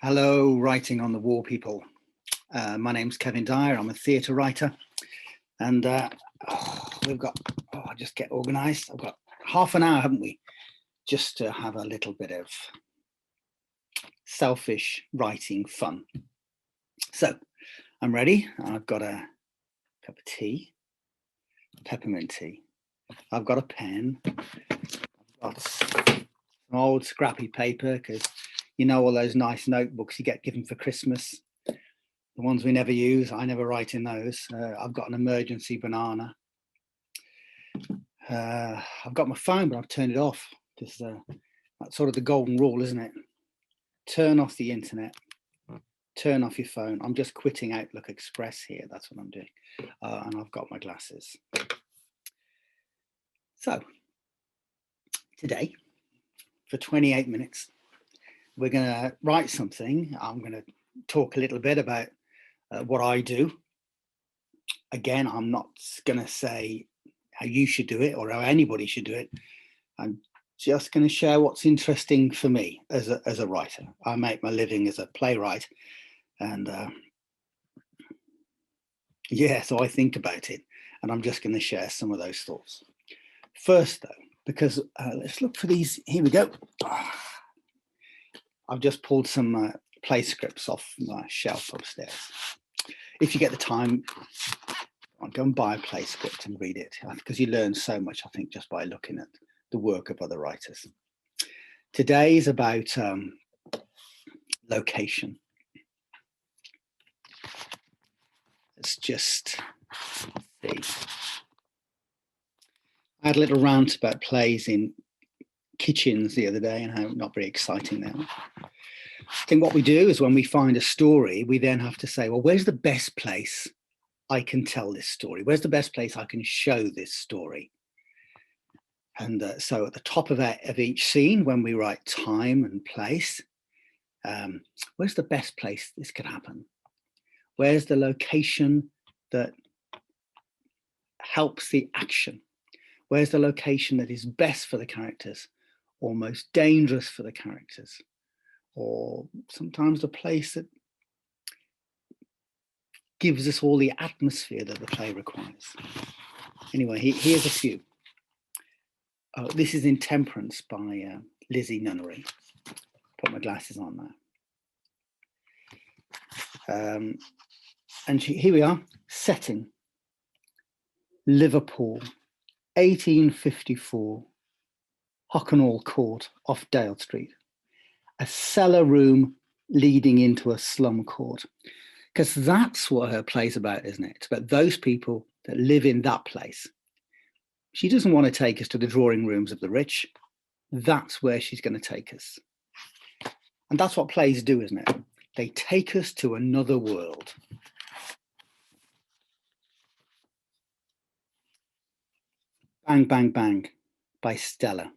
Hello, writing on the wall people. My name's Kevin Dyer. I'm a theatre writer, and we've got, I'll just get organised. I've got half an hour, haven't we, just to have a little bit of selfish writing fun. So I'm ready. I've got a cup of tea, peppermint tea. I've got a pen. I've got some old scrappy paper, because you know all those nice notebooks you get given for Christmas, the ones we never use. I never write in those. I've got an emergency banana. I've got my phone, but I've turned it off, because that's sort of the golden rule, isn't it? Turn off the internet, turn off your phone. I'm just quitting Outlook Express here. That's what I'm doing. And I've got my glasses. So today, for 28 minutes, we're going to write something. I'm going to talk a little bit about what I do. Again, I'm not going to say how you should do it or how anybody should do it. I'm just going to share what's interesting for me as a writer. I make my living as a playwright, and so I think about it, and I'm just going to share some of those thoughts. First, though, because let's look for these. Here we go. I've just pulled some play scripts off my shelf upstairs. If you get the time, I'll go and buy a play script and read it, because you learn so much, I think, just by looking at the work of other writers. Today is about location. Let's just see. I had a little rant about plays in kitchens the other day and how not very exciting they are. I think what we do is, when we find a story, we then have to say, well, where's the best place I can tell this story? Where's the best place I can show this story? And so at the top of each scene, when we write time and place, where's the best place this could happen? Where's the location that helps the action? Where's the location that is best for the characters, or most dangerous for the characters? Or sometimes the place that gives us all the atmosphere that the play requires. Anyway, here's a few. This is Intemperance by Lizzie Nunnery. Put my glasses on now. And here we are. Setting: Liverpool, 1854, Hockenall Court off Dale Street. A cellar room leading into a slum court. Because that's what her play's about, isn't it? It's about those people that live in that place. She doesn't want to take us to the drawing rooms of the rich. That's where she's going to take us. And that's what plays do, isn't it? They take us to another world. Bang, Bang, Bang by Stella.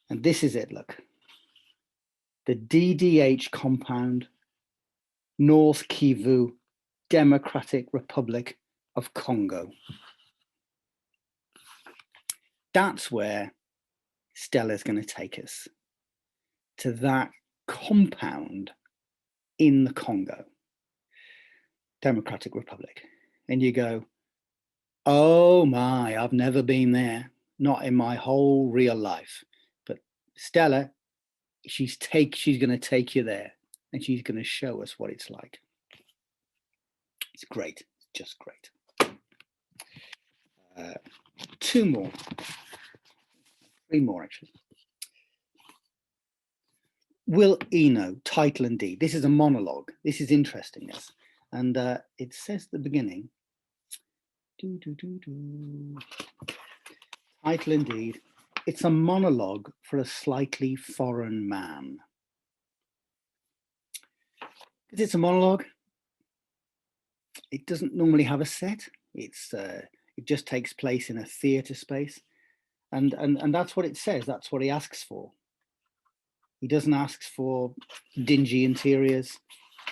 And this is it, look. The DDH compound, North Kivu, Democratic Republic of Congo. That's where Stella's going to take us, to that compound in the Congo, Democratic Republic. And you go, oh my, I've never been there, not in my whole real life. But Stella, she's going to take you there, and she's going to show us what it's like. It's great, it's just great. Three more actually. Will Eno, title and deed. This is a monologue. This is interesting, yes. And it says at the beginning, title and deed. It's a monologue for a slightly foreign man. Because it's a monologue, it doesn't normally have a set. It just takes place in a theatre space, and that's what it says. That's what he asks for. He doesn't ask for dingy interiors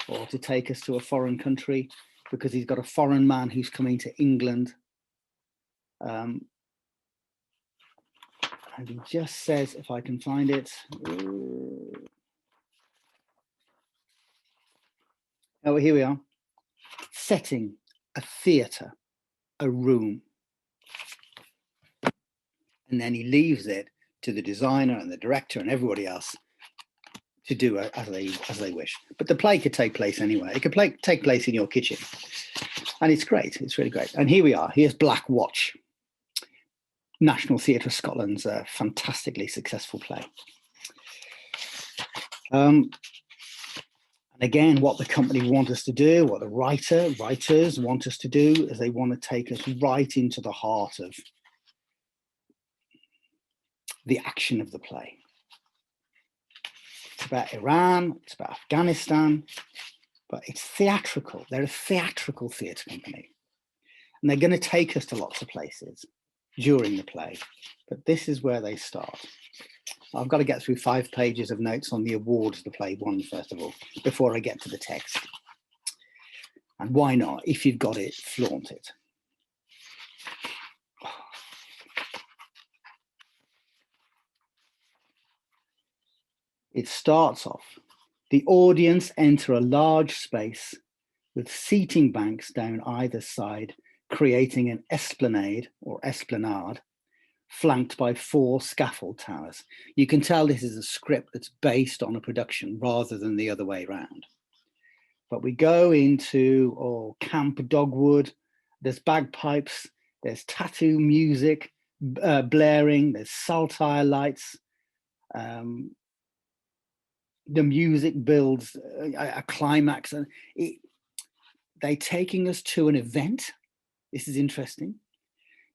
or to take us to a foreign country, because he's got a foreign man who's coming to England. And he just says, if I can find it. Oh, here we are. Setting, a theatre, a room. And then he leaves it to the designer and the director and everybody else to do as they wish. But the play could take place anywhere. It could take place in your kitchen. And it's great. It's really great. And here we are. Here's Black Watch, National Theatre of Scotland's fantastically successful play. And again, what the company want us to do, what the writers want us to do, is they want to take us right into the heart of the action of the play. It's about Iran, it's about Afghanistan, but it's theatrical. They're a theatrical theatre company. And they're going to take us to lots of places during the play. But this is where they start. I've got to get through 5 pages of notes on the awards the play won, first of all, before I get to the text. And why not? If you've got it, flaunt it. It starts off, the audience enter a large space with seating banks down either side, creating an esplanade or esplanade, flanked by 4 scaffold towers. You can tell this is a script that's based on a production rather than the other way around. But we go into Camp Dogwood, there's bagpipes, there's tattoo music blaring, there's saltire lights. The music builds a climax, and they're taking us to an event. This is interesting.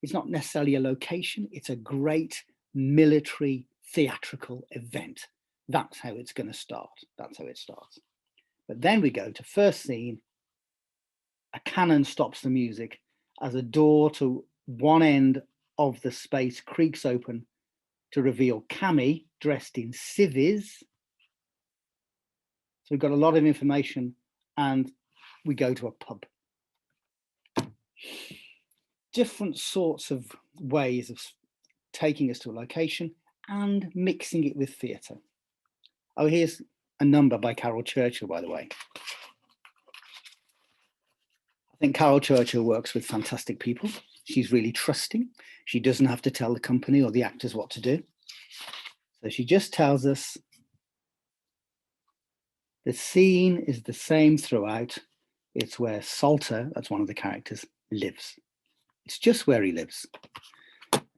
It's not necessarily a location. It's a great military theatrical event. That's how it's going to start. That's how it starts. But then we go to first scene. A cannon stops the music as a door to one end of the space creaks open to reveal Cammy dressed in civvies. So we've got a lot of information, and we go to a pub. Different sorts of ways of taking us to a location and mixing it with theatre. Oh, here's a number by Carol Churchill, by the way. I think Carol Churchill works with fantastic people. She's really trusting. She doesn't have to tell the company or the actors what to do. So she just tells us the scene is the same throughout. It's where Salter, that's one of the characters, lives. It's just where he lives.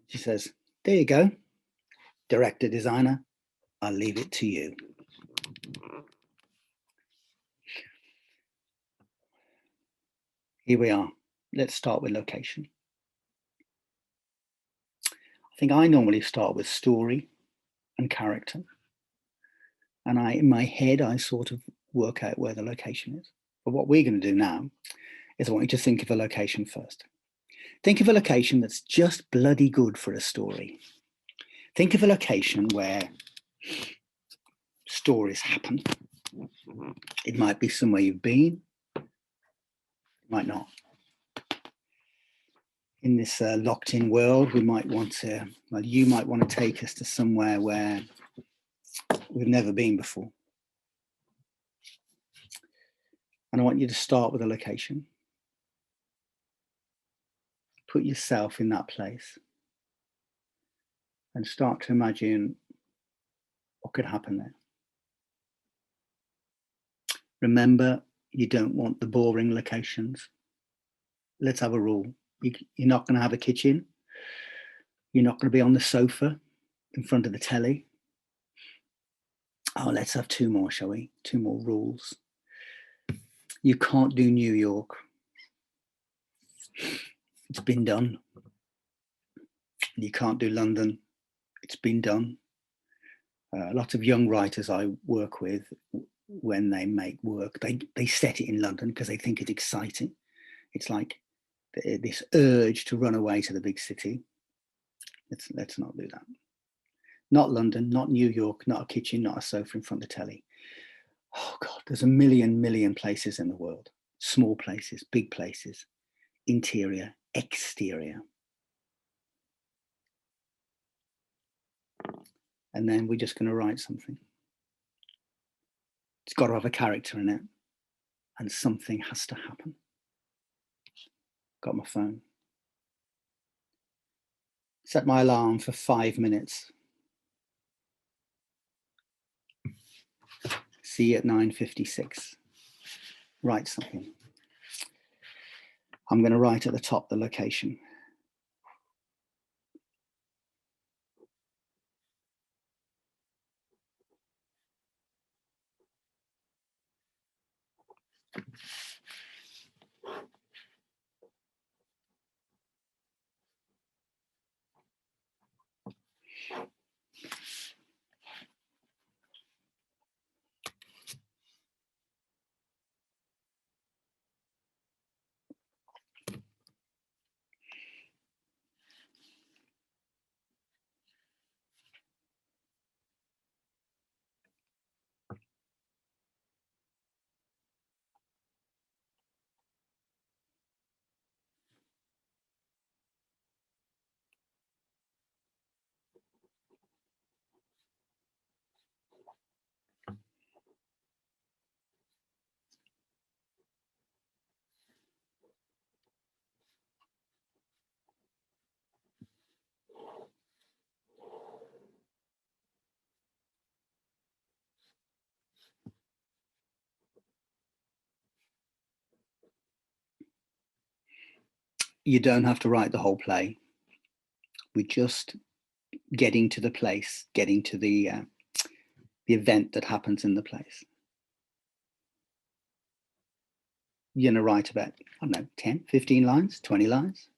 She says, there you go, director, designer, I'll leave it to you. Here we are. Let's start with location. I think I normally start with story and character. And in my head, I sort of work out where the location is. But what we're going to do now is I want you to think of a location first. Think of a location that's just bloody good for a story. Think of a location where stories happen. It might be somewhere you've been, it might not. In this locked-in world, we might want to, well, you might want to take us to somewhere where we've never been before. And I want you to start with a location. Put yourself in that place and start to imagine what could happen there. Remember, you don't want the boring locations. Let's have a rule. You're not going to have a kitchen. You're not going to be on the sofa in front of the telly. Oh, let's have 2 more, shall we? 2 more rules. You can't do New York. It's been done. You can't do London. It's been done. A lot of young writers I work with, when they make work, they set it in London because they think it's exciting. It's like this urge to run away to the big city. Let's not do that. Not London, not New York, not a kitchen, not a sofa in front of the telly. Oh God, there's a million places in the world. Small places, big places, interior, exterior. And then we're just going to write something. It's got to have a character in it, and something has to happen. Got my phone. Set my alarm for 5 minutes. See you at 9:56. Write something. I'm going to write at the top the location. You don't have to write the whole play. We're just getting to the place, getting to the event that happens in the place. You're going to write about, I don't know, 10, 15 lines, 20 lines.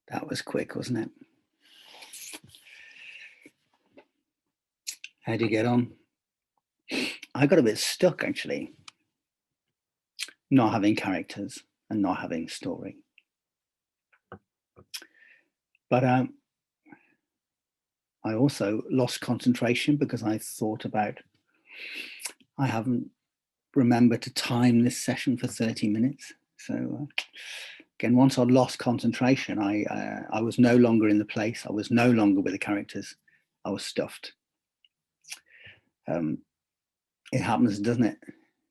That was quick, wasn't it? How do you get on? I got a bit stuck, actually, not having characters and not having story. But I also lost concentration because I thought about, I haven't remembered to time this session for 30 minutes. So again, once I lost concentration, I was no longer in the place. I was no longer with the characters. I was stuffed. It happens, doesn't it,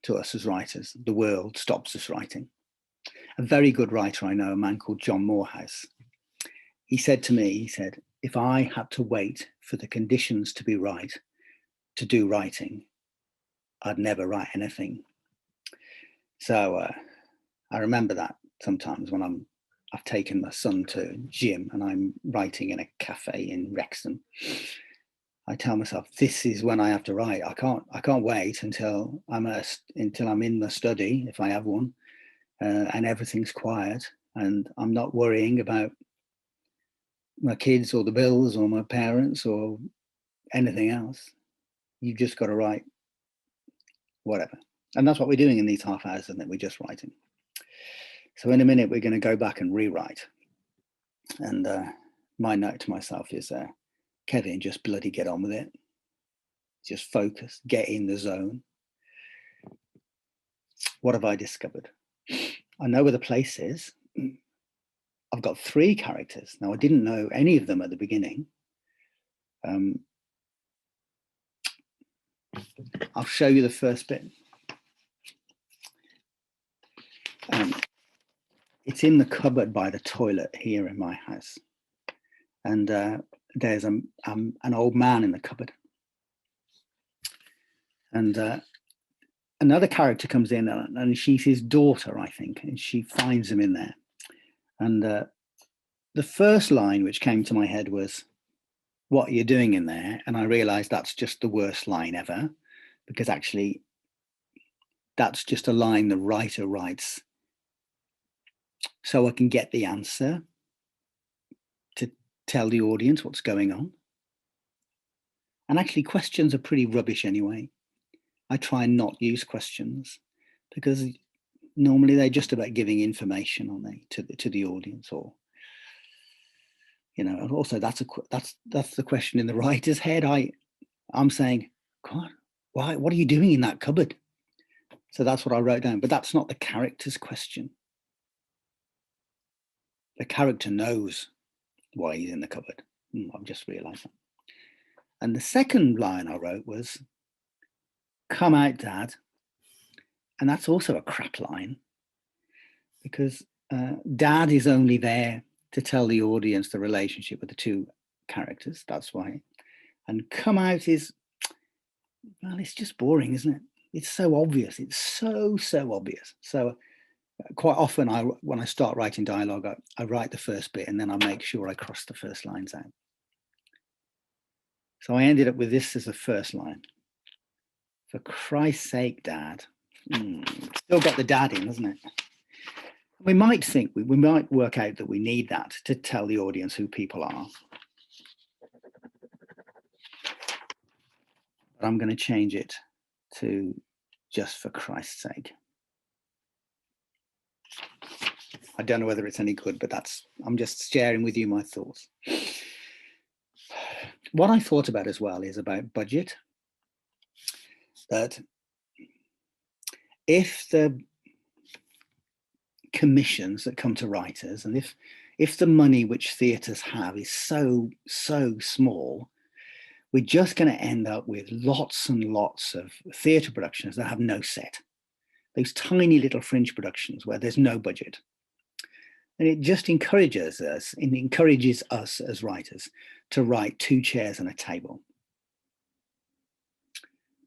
to us as writers? The world stops us writing. A very good writer I know, a man called John Morehouse, he said to me, he said, if I had to wait for the conditions to be right to do writing, I'd never write anything. So I remember that sometimes when I've taken my son to gym and I'm writing in a cafe in Wrexham. I tell myself, this is when I have to write. I can't wait until I'm in the study, if I have one, and everything's quiet and I'm not worrying about my kids or the bills or my parents or anything else. You've just got to write whatever. And that's what we're doing in these half hours, isn't it? We're just writing. So in a minute, we're going to go back and rewrite. And my note to myself is, Kevin, just bloody get on with it. Just focus, get in the zone. What have I discovered? I know where the place is. I've got 3 characters. Now, I didn't know any of them at the beginning. I'll show you the first bit. It's in the cupboard by the toilet here in my house. And there's an old man in the cupboard. And another character comes in and she's his daughter, I think, and she finds him in there. And the first line which came to my head was, what are you doing in there? And I realized that's just the worst line ever, because actually that's just a line the writer writes so I can get the answer to tell the audience what's going on. And actually questions are pretty rubbish anyway. I try and not use questions because normally they're just about giving information on to the audience, or and also that's the question in the writer's head. I'm saying, God, why? What are you doing in that cupboard? So that's what I wrote down. But that's not the character's question. The character knows why he's in the cupboard. I've just realised that. And the second line I wrote was, "Come out, Dad." And that's also a crap line, because Dad is only there to tell the audience the relationship with the 2 characters. That's why. And come out is, well, it's just boring, isn't it? It's so obvious. It's so obvious. So quite often when I start writing dialogue, I write the first bit and then I make sure I cross the first lines out. So I ended up with this as the first line. For Christ's sake, Dad. Still got the dad in, hasn't it? We might think, we might work out that we need that to tell the audience who people are. But I'm going to change it to just for Christ's sake. I don't know whether it's any good, but I'm just sharing with you my thoughts. What I thought about as well is about budget. That if the commissions that come to writers, and if the money which theatres have is so small, we're just going to end up with lots and lots of theatre productions that have no set. Those tiny little fringe productions where there's no budget. And it just encourages us as writers to write 2 chairs and a table,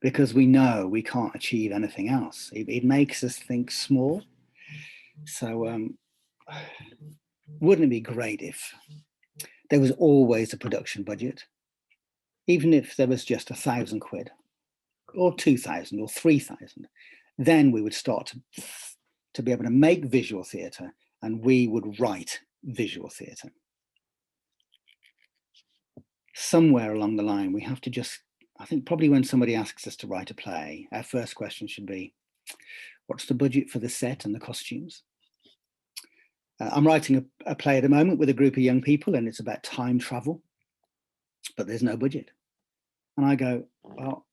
because we know we can't achieve anything else. It makes us think small. So wouldn't it be great if there was always a production budget, even if there was just £1,000 or 2,000 or 3,000? Then we would start to be able to make visual theatre, and we would write visual theatre. Somewhere along the line, we have to just I think probably when somebody asks us to write a play, our first question should be, what's the budget for the set and the costumes? I'm writing a play at the moment with a group of young people, and it's about time travel, but there's no budget. And I go, well,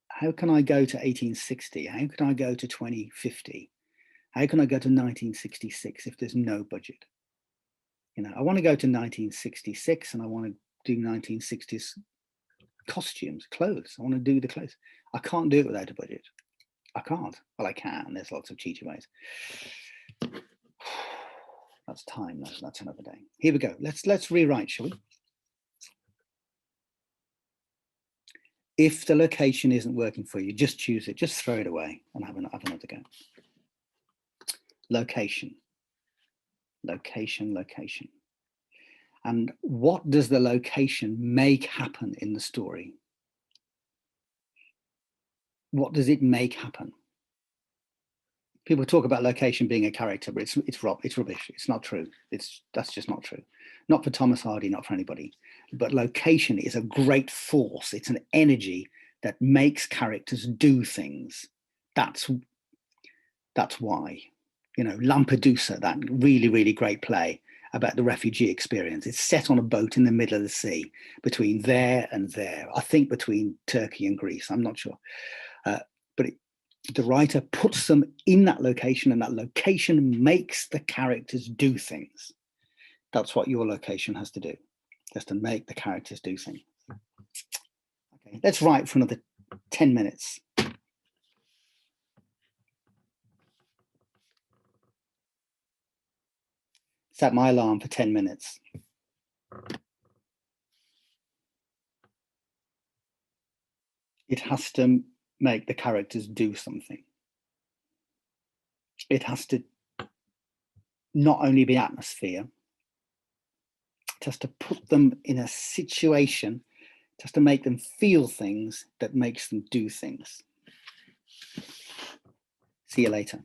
how can I go to 1860? How can I go to 2050? How can I go to 1966 if there's no budget? You know, I want to go to 1966 and I want to do 1960s costumes, clothes. I want to do the clothes. I can't do it without a budget. I can't. Well, I can. There's lots of cheaty ways. That's time, though. That's another day. Here we go. Let's rewrite, shall we? If the location isn't working for you, just choose it. Just throw it away and have another go. Location. Location, location. And what does the location make happen in the story? What does it make happen? People talk about location being a character, but it's rubbish. It's not true. That's just not true. Not for Thomas Hardy, not for anybody. But location is a great force. It's an energy that makes characters do things. That's why, you know, Lampedusa, that really, really great play about the refugee experience. It's set on a boat in the middle of the sea between there and there. I think between Turkey and Greece. I'm not sure. But the writer puts them in that location, and that location makes the characters do things. That's what your location has to do, just to make the characters do things. Okay, let's write for another 10 minutes. Set my alarm for 10 minutes. It has to make the characters do something. It has to not only be atmosphere, it has to put them in a situation, it has to make them feel things that makes them do things. See you later.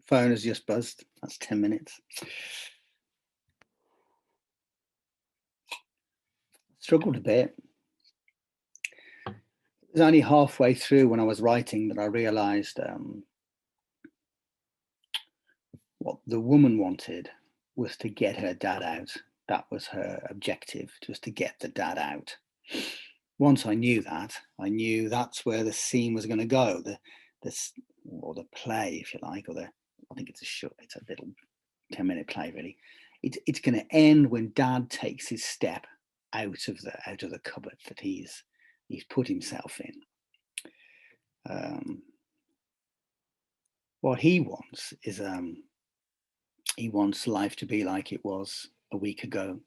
Phone has just buzzed. That's 10 minutes. Struggled a bit. It was only halfway through when I was writing that I realized what the woman wanted was to get her dad out. That was her objective, just to get the dad out. Once I knew that, I knew that's where the scene was going to go, the play, if you like, or I think it's a little 10-minute play, really. It's going to end when dad takes his step out of the cupboard that he's put himself in. What he wants is he wants life to be like it was a week ago,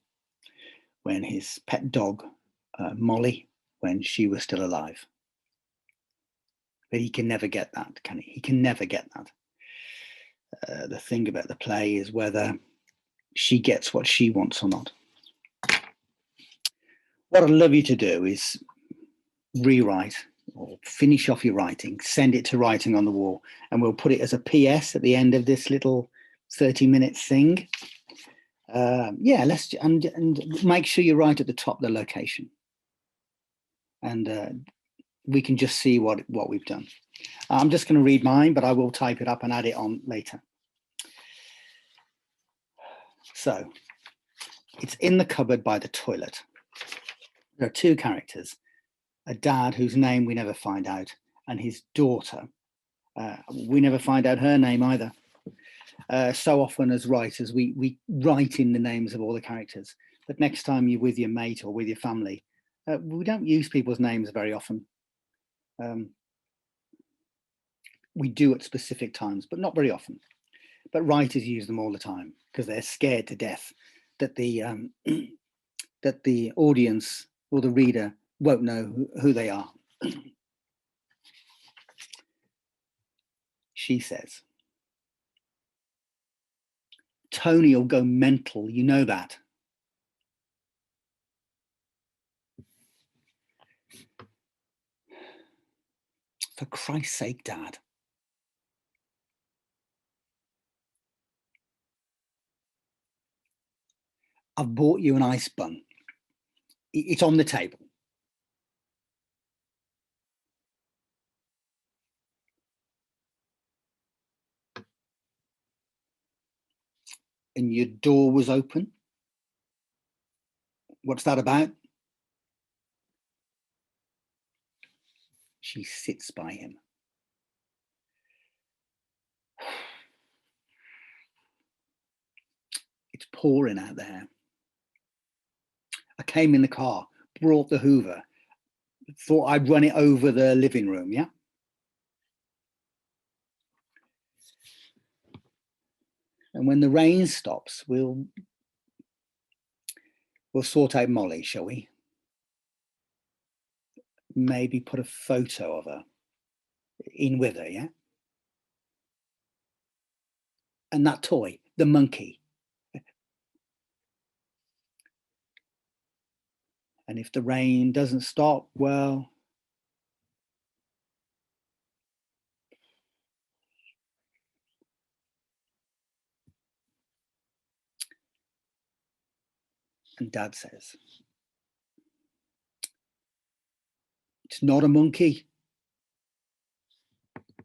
when his pet dog, Mollie, when she was still alive. But he can never get that, can he? He can never get that. The thing about the play is whether she gets what she wants or not. What I'd love you to do is rewrite or finish off your writing, send it to Writing on the Wall, and we'll put it as a PS at the end of this little 30-minute thing. And make sure you write at the top the location, and we can just see what we've done. I'm just going to read mine, but I will type it up and add it on later. So it's in the cupboard by the toilet. There are two characters, a dad whose name we never find out, and his daughter. We never find out her name either. So often as writers, we write in the names of all the characters, but next time you're with your mate or with your family, we don't use people's names very often. We do at specific times, but not very often. But writers use them all the time because they're scared to death that the that the audience or the reader won't know who they are. She says, Tony will go mental, you know that. For Christ's sake, Dad. I've bought you an ice bun. It's on the table. And your door was open. What's that about? She sits by him. It's pouring out there. I came in the car, brought the hoover, thought I'd run it over the living room, yeah? And when the rain stops, we'll sort out Mollie, shall we? Maybe put a photo of her in with her, yeah? And that toy, the monkey. And if the rain doesn't stop, well, and Dad says, it's not a monkey.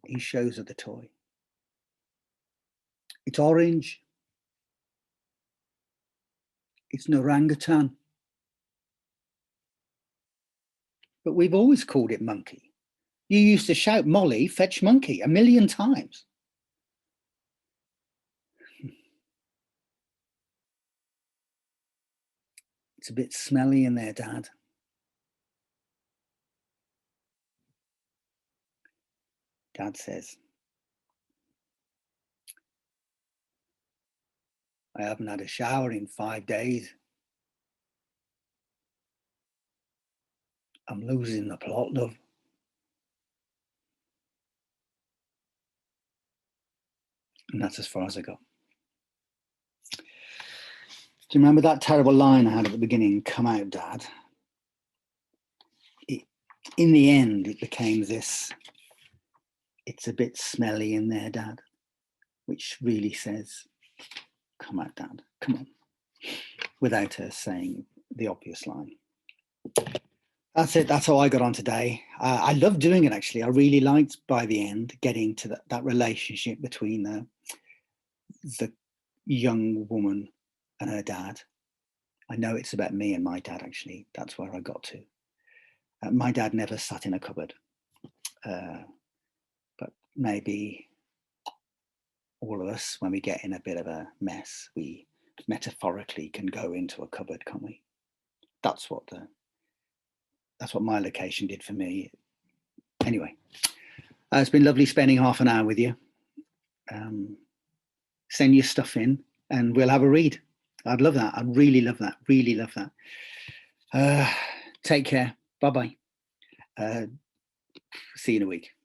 He shows her the toy. It's orange. It's an orangutan. But we've always called it monkey. You used to shout, Mollie, fetch monkey, 1,000,000 times. It's a bit smelly in there, Dad. Dad says, I haven't had a shower in 5 days. I'm losing the plot, love. And that's as far as I got. Do you remember that terrible line I had at the beginning, come out, Dad? In the end, it became this, it's a bit smelly in there, Dad. which really says, come on, Dad, come on, without her saying the obvious line. That's it. That's how I got on today. I love doing it, actually. I really liked, by the end, getting to that relationship between the young woman and her dad. I know it's about me and my dad, actually. That's where I got to. My dad never sat in a cupboard. But maybe all of us, when we get in a bit of a mess, we metaphorically can go into a cupboard, can't we? That's what my location did for me. Anyway, it's been lovely spending half an hour with you. Send your stuff in and we'll have a read. I'd love that. I'd really love that. Really love that. Take care. Bye-bye. See you in a week.